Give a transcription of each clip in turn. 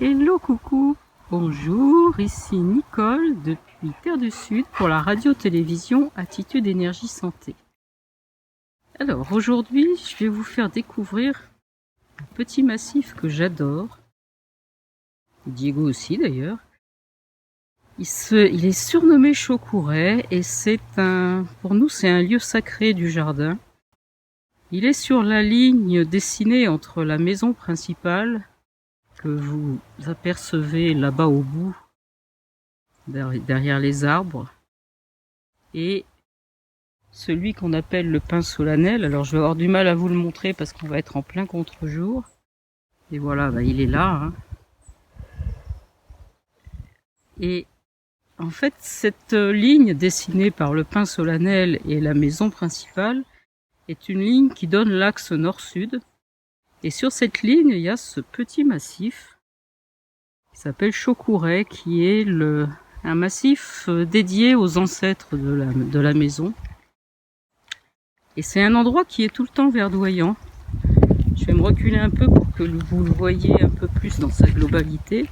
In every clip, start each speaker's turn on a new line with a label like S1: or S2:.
S1: Hello, coucou, bonjour, ici Nicole depuis Terre du Sud pour la radio-télévision Attitude Énergie Santé. Alors aujourd'hui, je vais vous faire découvrir un petit massif que j'adore, Diego aussi d'ailleurs. Il est surnommé Chaucouret et pour nous c'est un lieu sacré du jardin. Il est sur la ligne dessinée entre la maison principale que vous apercevez là-bas au bout, derrière les arbres, et celui qu'on appelle le pin solennel. Alors je vais avoir du mal à vous le montrer parce qu'on va être en plein contre-jour. Et voilà, il est là. Hein. Et en fait, cette ligne dessinée par le pin solennel et la maison principale est une ligne qui donne l'axe nord-sud. Et sur cette ligne, il y a ce petit massif qui s'appelle Chaucouret, qui est un massif dédié aux ancêtres de la maison. Et c'est un endroit qui est tout le temps verdoyant. Je vais me reculer un peu pour que vous le voyez un peu plus dans sa globalité.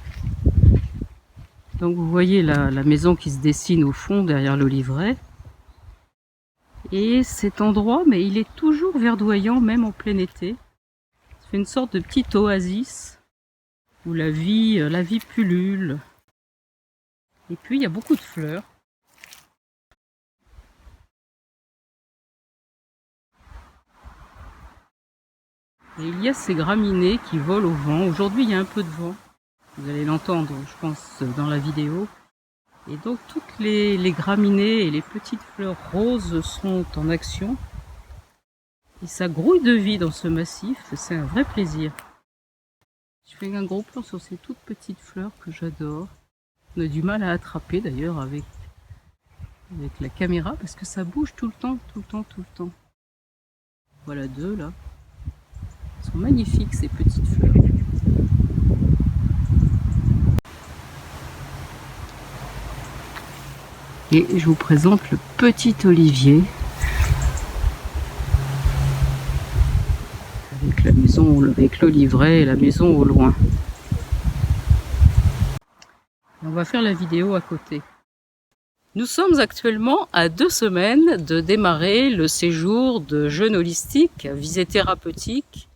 S1: Donc vous voyez la maison qui se dessine au fond derrière l'oliveraie. Et cet endroit, mais il est toujours verdoyant, même en plein été. C'est une sorte de petite oasis où la vie pullule. Et puis il y a beaucoup de fleurs. Et il y a ces graminées qui volent au vent. Aujourd'hui, il y a un peu de vent. Vous allez l'entendre, je pense, dans la vidéo. Et donc, toutes les graminées et les petites fleurs roses sont en action. Et ça grouille de vie dans ce massif. C'est un vrai plaisir. Je fais un gros plan sur ces toutes petites fleurs que j'adore. On a du mal à attraper d'ailleurs avec la caméra parce que ça bouge tout le temps, tout le temps, tout le temps. Voilà deux là. Elles sont magnifiques ces petites fleurs. Et je vous présente le petit olivier avec la maison, avec l'oliveraie et la maison au loin. On va faire la vidéo à côté. Nous sommes actuellement à 2 semaines de démarrer le séjour de jeûne holistique, visée thérapeutique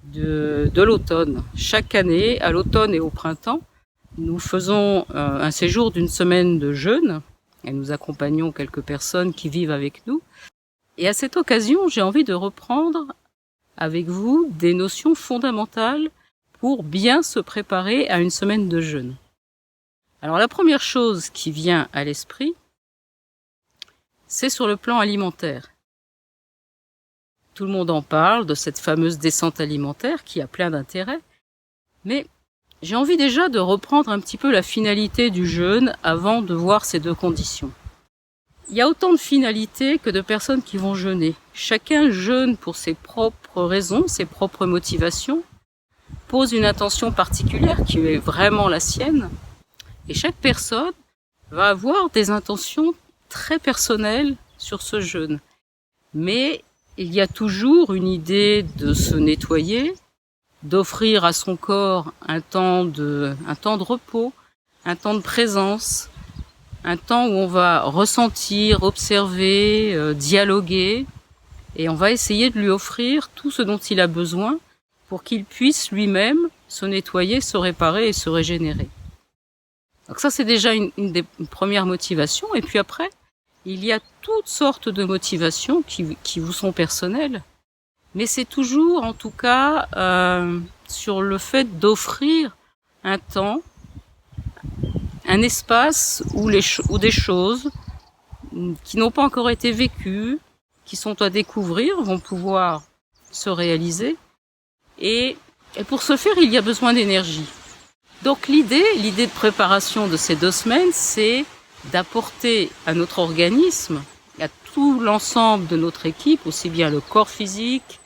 S1: de l'automne. Chaque année, à l'automne et au printemps, nous faisons un séjour d'une semaine de jeûne et nous accompagnons quelques personnes qui vivent avec nous. Et à cette occasion, j'ai envie de reprendre avec vous des notions fondamentales pour bien se préparer à une semaine de jeûne. Alors la première chose qui vient à l'esprit, c'est sur le plan alimentaire. Tout le monde en parle de cette fameuse descente alimentaire qui a plein d'intérêt, mais j'ai envie déjà de reprendre un petit peu la finalité du jeûne avant de voir ces deux conditions. Il y a autant de finalités que de personnes qui vont jeûner. Chacun jeûne pour ses propres raisons, ses propres motivations, pose une intention particulière qui est vraiment la sienne, et chaque personne va avoir des intentions très personnelles sur ce jeûne. Mais il y a toujours une idée de se nettoyer, d'offrir à son corps un temps de repos, un temps de présence, un temps où on va ressentir, observer, dialoguer, et on va essayer de lui offrir tout ce dont il a besoin pour qu'il puisse lui-même se nettoyer, se réparer et se régénérer. Donc ça, c'est déjà une première motivation. Et puis après, il y a toutes sortes de motivations qui vous sont personnelles. Mais c'est toujours, en tout cas, sur le fait d'offrir un temps, un espace où des choses qui n'ont pas encore été vécues, qui sont à découvrir, vont pouvoir se réaliser. Et pour ce faire, il y a besoin d'énergie. Donc l'idée de préparation de ces 2 semaines, c'est d'apporter à notre organisme, à tout l'ensemble de notre équipe, aussi bien le corps physique,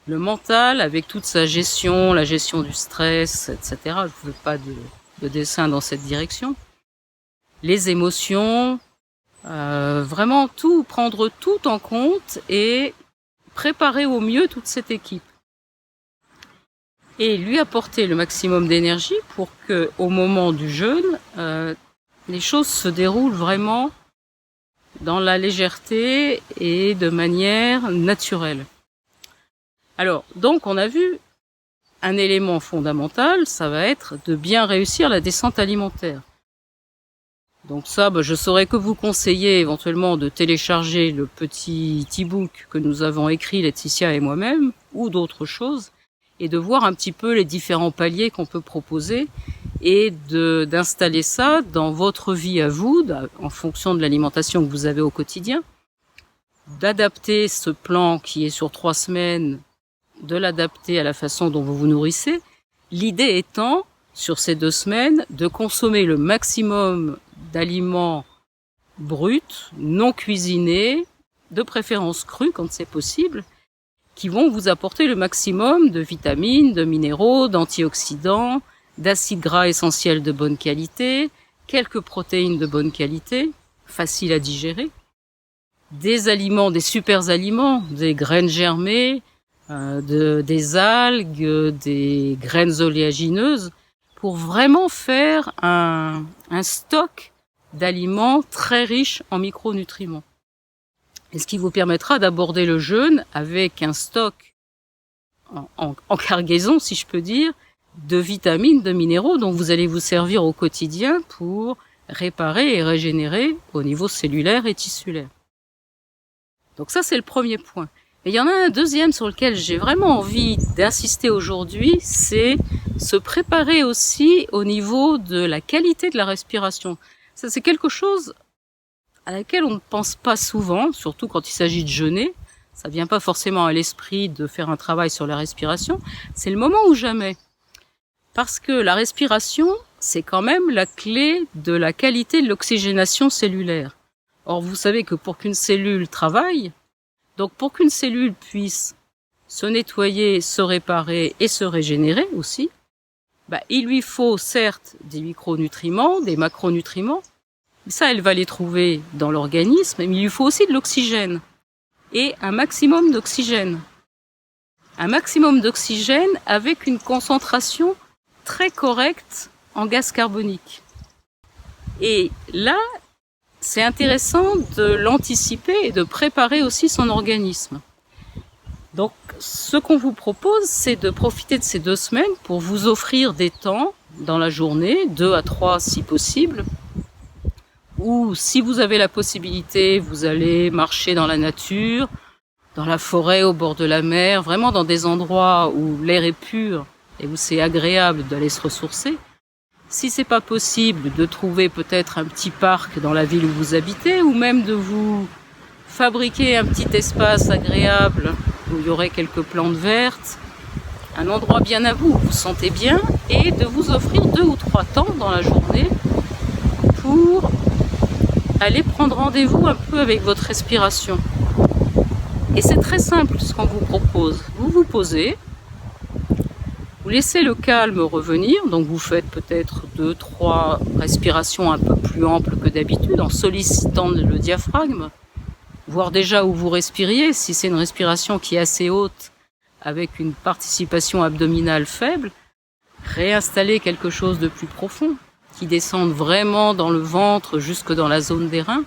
S1: le mental, avec toute sa gestion, la gestion du stress, etc. Je ne veux pas de dessin dans cette direction. Les émotions, vraiment tout, prendre tout en compte et préparer au mieux toute cette équipe. et lui apporter le maximum d'énergie pour que, au moment du jeûne, les choses se déroulent vraiment dans la légèreté et de manière naturelle. Alors, donc on a vu un élément fondamental, ça va être de bien réussir la descente alimentaire. Donc ça, je saurais que vous conseiller éventuellement de télécharger le petit e-book que nous avons écrit, Laetitia et moi-même, ou d'autres choses, et de voir un petit peu les différents paliers qu'on peut proposer, et d'installer ça dans votre vie à vous, en fonction de l'alimentation que vous avez au quotidien, d'adapter ce plan qui est sur 3 semaines, de l'adapter à la façon dont vous vous nourrissez, l'idée étant, sur ces 2 semaines, de consommer le maximum d'aliments bruts, non cuisinés, de préférence crus quand c'est possible, qui vont vous apporter le maximum de vitamines, de minéraux, d'antioxydants, d'acides gras essentiels de bonne qualité, quelques protéines de bonne qualité, faciles à digérer, des aliments, des super aliments, des graines germées, des algues, des graines oléagineuses, pour vraiment faire un stock d'aliments très riches en micronutriments. Et ce qui vous permettra d'aborder le jeûne avec un stock en cargaison, si je peux dire, de vitamines, de minéraux dont vous allez vous servir au quotidien pour réparer et régénérer au niveau cellulaire et tissulaire. Donc ça, c'est le premier point. Et il y en a un deuxième sur lequel j'ai vraiment envie d'insister aujourd'hui, c'est se préparer aussi au niveau de la qualité de la respiration. Ça, c'est quelque chose à laquelle on ne pense pas souvent, surtout quand il s'agit de jeûner. Ça vient pas forcément à l'esprit de faire un travail sur la respiration. C'est le moment ou jamais. Parce que la respiration, c'est quand même la clé de la qualité de l'oxygénation cellulaire. Or, vous savez que pour qu'une cellule travaille, donc pour qu'une cellule puisse se nettoyer, se réparer et se régénérer aussi, il lui faut certes des micronutriments, des macronutriments, mais ça elle va les trouver dans l'organisme, mais il lui faut aussi de l'oxygène et un maximum d'oxygène. Un maximum d'oxygène avec une concentration très correcte en gaz carbonique. Et là, c'est intéressant de l'anticiper et de préparer aussi son organisme. Donc, ce qu'on vous propose, c'est de profiter de ces 2 semaines pour vous offrir des temps dans la journée, 2 à 3 si possible, ou si vous avez la possibilité, vous allez marcher dans la nature, dans la forêt, au bord de la mer, vraiment dans des endroits où l'air est pur et où c'est agréable d'aller se ressourcer. Si c'est pas possible, de trouver peut-être un petit parc dans la ville où vous habitez, ou même de vous fabriquer un petit espace agréable où il y aurait quelques plantes vertes, un endroit bien à vous où vous vous sentez bien, et de vous offrir 2 ou 3 temps dans la journée pour aller prendre rendez-vous un peu avec votre respiration. Et c'est très simple ce qu'on vous propose. Vous vous posez, vous laissez le calme revenir, donc vous faites peut-être 2-3 respirations un peu plus amples que d'habitude, en sollicitant le diaphragme, voir déjà où vous respiriez, si c'est une respiration qui est assez haute, avec une participation abdominale faible, réinstaller quelque chose de plus profond, qui descende vraiment dans le ventre jusque dans la zone des reins.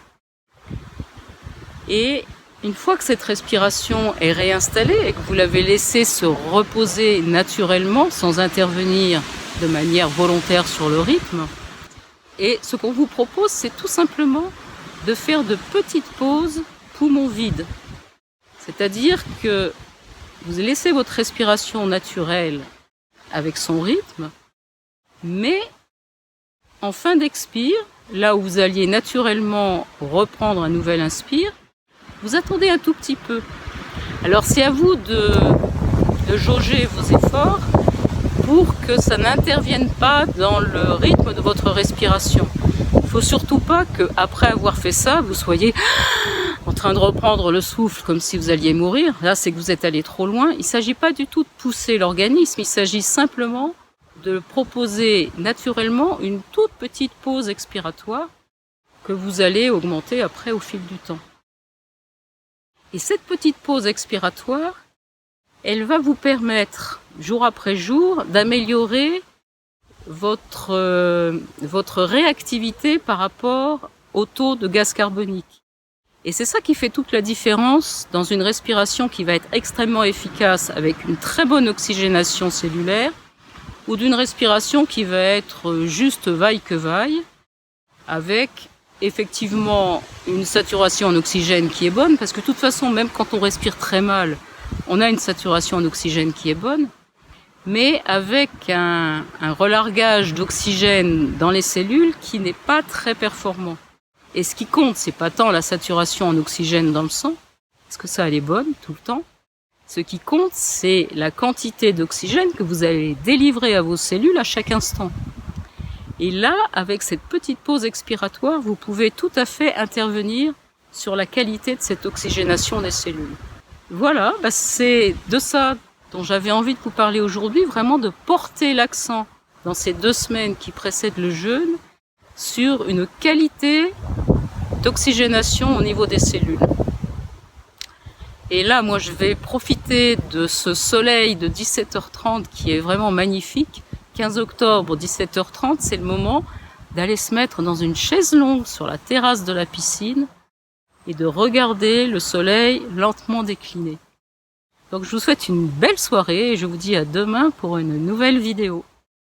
S1: Et une fois que cette respiration est réinstallée et que vous l'avez laissée se reposer naturellement, sans intervenir de manière volontaire sur le rythme, et ce qu'on vous propose, c'est tout simplement de faire de petites pauses poumons vides. C'est-à-dire que vous laissez votre respiration naturelle avec son rythme, mais en fin d'expire, là où vous alliez naturellement reprendre un nouvel inspire, vous attendez un tout petit peu. Alors c'est à vous de jauger vos efforts pour que ça n'intervienne pas dans le rythme de votre respiration. Il ne faut surtout pas qu'après avoir fait ça, vous soyez en train de reprendre le souffle comme si vous alliez mourir. Là, c'est que vous êtes allé trop loin. Il ne s'agit pas du tout de pousser l'organisme, il s'agit simplement de proposer naturellement une toute petite pause expiratoire que vous allez augmenter après au fil du temps. Et cette petite pause expiratoire, Elle va vous permettre, jour après jour, d'améliorer votre réactivité par rapport au taux de gaz carbonique. Et c'est ça qui fait toute la différence dans une respiration qui va être extrêmement efficace avec une très bonne oxygénation cellulaire ou d'une respiration qui va être juste vaille que vaille avec effectivement une saturation en oxygène qui est bonne parce que de toute façon, même quand on respire très mal, on a une saturation en oxygène qui est bonne, mais avec un relargage d'oxygène dans les cellules qui n'est pas très performant. Et ce qui compte, c'est pas tant la saturation en oxygène dans le sang, parce que ça, elle est bonne tout le temps. Ce qui compte, c'est la quantité d'oxygène que vous allez délivrer à vos cellules à chaque instant. Et là, avec cette petite pause expiratoire, vous pouvez tout à fait intervenir sur la qualité de cette oxygénation des cellules. Voilà, c'est de ça dont j'avais envie de vous parler aujourd'hui, vraiment de porter l'accent dans ces 2 semaines qui précèdent le jeûne sur une qualité d'oxygénation au niveau des cellules. Et là, moi, je vais profiter de ce soleil de 17h30 qui est vraiment magnifique. 15 octobre, 17h30, c'est le moment d'aller se mettre dans une chaise longue sur la terrasse de la piscine et de regarder le soleil lentement décliner. Donc, je vous souhaite une belle soirée et je vous dis à demain pour une nouvelle vidéo.